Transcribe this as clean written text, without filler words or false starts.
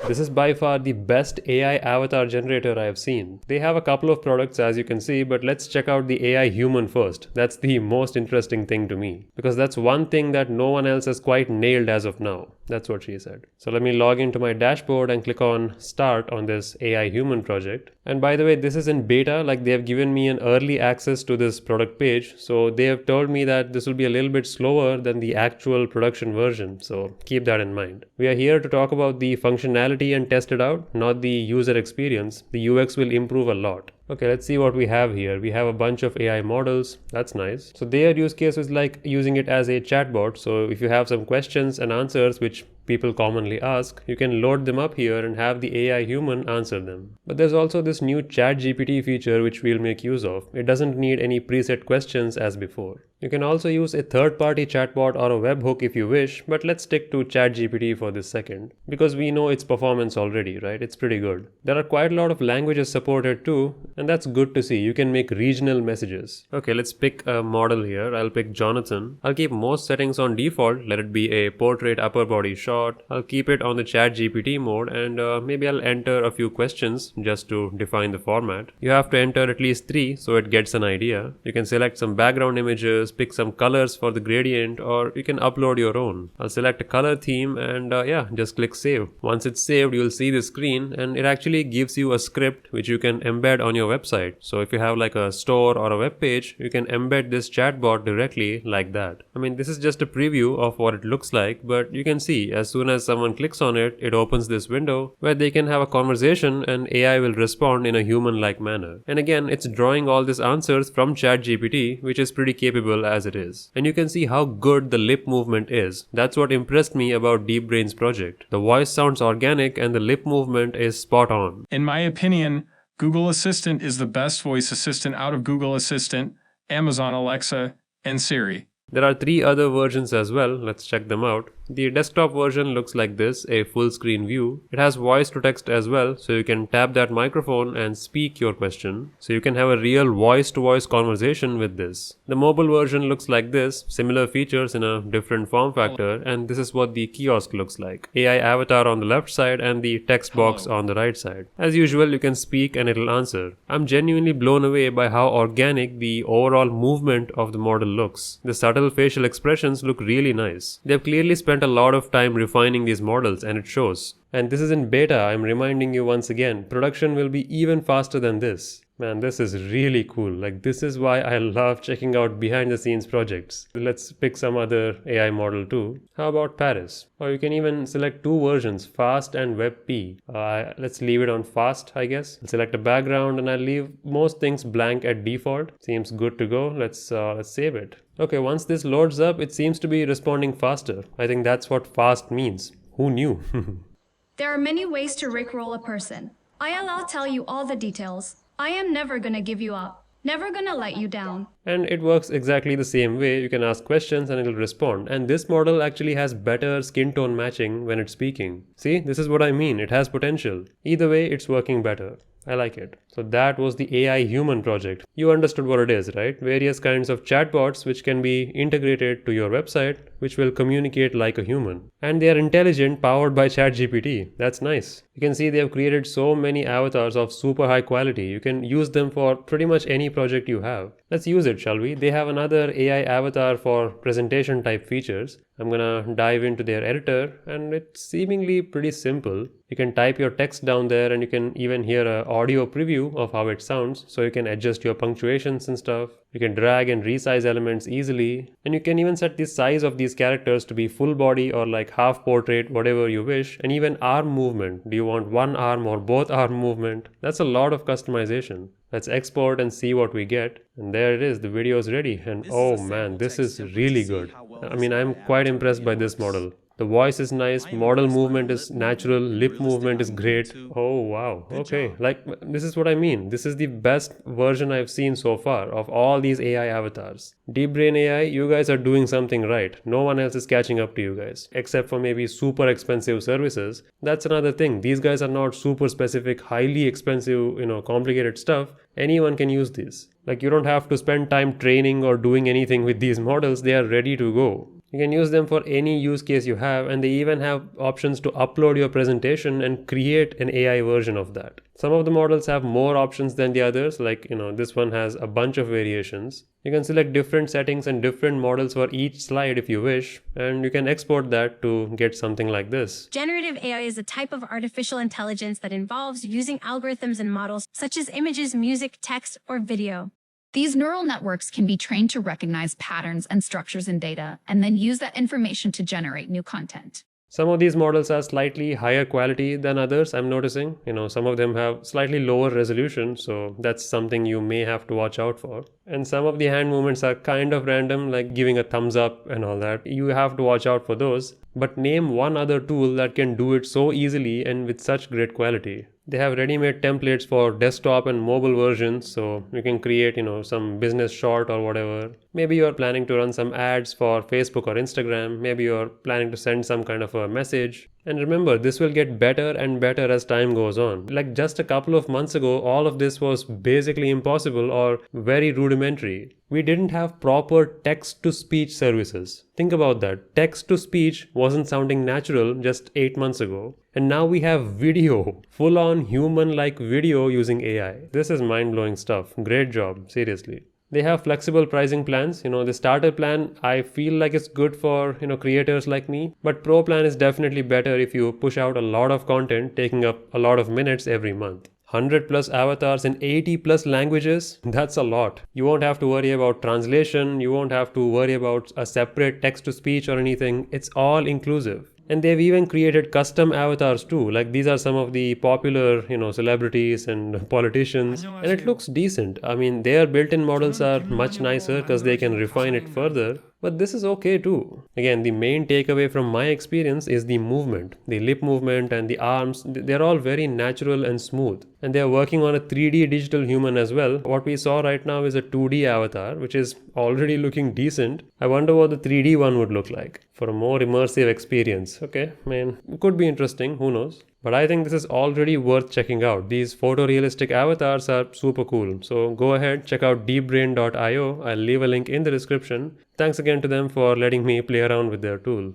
This is by far the best AI avatar generator I have seen. They have a couple of products as you can see, but let's check out the AI human first. That's the most interesting thing to me, because that's one thing that no one else has quite nailed as of now. That's what she said. So let me log into my dashboard and click on start on this AI human project. And by the way, this is in beta, like they have given me an early access to this product page. So they have told me that this will be a little bit slower than the actual production version. So keep that in mind. We are here to talk about the functionality and test it out, not the user experience. The UX will improve a lot. Okay, let's see what we have here. We have a bunch of AI models. That's nice. So their use case is like using it as a chatbot. So if you have some questions and answers which people commonly ask, you can load them up here and have the AI human answer them. But there's also this new ChatGPT feature which we'll make use of. It doesn't need any preset questions as before. You can also use a third-party chatbot or a webhook if you wish, but let's stick to ChatGPT for this second, because we know its performance already, right? It's pretty good. There are quite a lot of languages supported too, and that's good to see. You can make regional messages. Okay, let's pick a model here. I'll pick Jonathan. I'll keep most settings on default. Let it be a portrait upper body shot. I'll keep it on the ChatGPT mode, and maybe I'll enter a few questions just to define the format. You have to enter at least 3 so it gets an idea. You can select some background images, pick some colors for the gradient, or you can upload your own. I'll select a color theme and yeah, just click save. Once it's saved, you'll see the screen and it actually gives you a script which you can embed on your website. So if you have like a store or a web page, you can embed this chatbot directly like that. I mean, this is just a preview of what it looks like, but you can see as soon as someone clicks on it, it opens this window where they can have a conversation and AI will respond in a human-like manner. And again, it's drawing all these answers from ChatGPT, which is pretty capable as it is. And you can see how good the lip movement is. That's what impressed me about DeepBrain's project. The voice sounds organic and the lip movement is spot on. In my opinion, Google Assistant is the best voice assistant out of Google Assistant, Amazon Alexa, and Siri. There are 3 other versions as well. Let's check them out. The desktop version looks like this, a full screen view. It has voice to text as well, so you can tap that microphone and speak your question. So you can have a real voice to voice conversation with this. The mobile version looks like this, similar features in a different form factor, and this is what the kiosk looks like. AI avatar on the left side and the text box on the right side. As usual, you can speak and it'll answer. I'm genuinely blown away by how organic the overall movement of the model looks. The subtle facial expressions look really nice. They've clearly spent a lot of time refining these models and it shows. And this is in beta, I'm reminding you once again, production will be even faster than this. Man, this is really cool. Like, this is why I love checking out behind the scenes projects. Let's pick some other AI model too. How about Paris? Or you can even select 2 versions, Fast and WebP. Let's leave it on Fast, I guess. I'll select a background and I'll leave most things blank at default. Seems good to go. Let's save it. Okay, once this loads up, it seems to be responding faster. I think that's what fast means. Who knew? There are many ways to rickroll a person. I'll tell you all the details. I am never gonna give you up. Never gonna let you down. And it works exactly the same way. You can ask questions and it'll respond. And this model actually has better skin tone matching when it's speaking. See, this is what I mean. It has potential. Either way, it's working better. I like it. So that was the AI human project. You understood what it is, right? Various kinds of chatbots which can be integrated to your website, which will communicate like a human. And they are intelligent, powered by ChatGPT. That's nice. You can see they have created so many avatars of super high quality. You can use them for pretty much any project you have. Let's use it, shall we? They have another AI avatar for presentation type features. I'm gonna dive into their editor and it's seemingly pretty simple. You can type your text down there and you can even hear an audio preview of how it sounds, so you can adjust your punctuations and stuff. You can drag and resize elements easily, and you can even set the size of these characters to be full body or like half portrait, whatever you wish, and even arm movement. Do you want one arm or both arm movement? That's a lot of customization. Let's export and see what we get. And there it is, the video is ready. And oh man, this is really good. I mean, I'm quite impressed by this model. The voice is nice, model movement is natural, lip movement is great. Oh wow, okay, like this is what I mean. This is the best version I've seen so far of all these AI avatars. DeepBrain AI, you guys are doing something right. No one else is catching up to you guys, except for maybe super expensive services. That's another thing. These guys are not super specific, highly expensive, complicated stuff. Anyone can use these. Like, you don't have to spend time training or doing anything with these models. They are ready to go. You can use them for any use case you have, and they even have options to upload your presentation and create an AI version of that. Some of the models have more options than the others, like this one has a bunch of variations. You can select different settings and different models for each slide if you wish, and you can export that to get something like this. Generative AI is a type of artificial intelligence that involves using algorithms and models such as images, music, text, or video. These neural networks can be trained to recognize patterns and structures in data and then use that information to generate new content. Some of these models are slightly higher quality than others, I'm noticing. Some of them have slightly lower resolution, so that's something you may have to watch out for. And some of the hand movements are kind of random, like giving a thumbs up and all that. You have to watch out for those. But name one other tool that can do it so easily and with such great quality. They have ready-made templates for desktop and mobile versions, so you can create, some business short or whatever. Maybe you're planning to run some ads for Facebook or Instagram. Maybe you're planning to send some kind of a message. And remember, this will get better and better as time goes on. Like just a couple of months ago, all of this was basically impossible or very rudimentary. We didn't have proper text-to-speech services. Think about that. Text-to-speech wasn't sounding natural just 8 months ago. And now we have video, full-on human-like video using AI. This is mind-blowing stuff. Great job, seriously. They have flexible pricing plans. The starter plan, I feel like it's good for, creators like me. But Pro plan is definitely better if you push out a lot of content, taking up a lot of minutes every month. 100 plus avatars in 80 plus languages, that's a lot. You won't have to worry about translation. You won't have to worry about a separate text-to-speech or anything. It's all inclusive. And they've even created custom avatars too. Like these are some of the popular, celebrities and politicians. And it looks decent. I mean, their built-in models are much nicer because they can refine it further. But this is okay too. Again, the main takeaway from my experience is the movement. The lip movement and the arms, they're all very natural and smooth. And they're working on a 3D digital human as well. What we saw right now is a 2D avatar, which is already looking decent. I wonder what the 3D one would look like for a more immersive experience. Okay, it could be interesting, who knows? But I think this is already worth checking out. These photorealistic avatars are super cool. So go ahead, check out deepbrain.io. I'll leave a link in the description. Thanks again to them for letting me play around with their tool.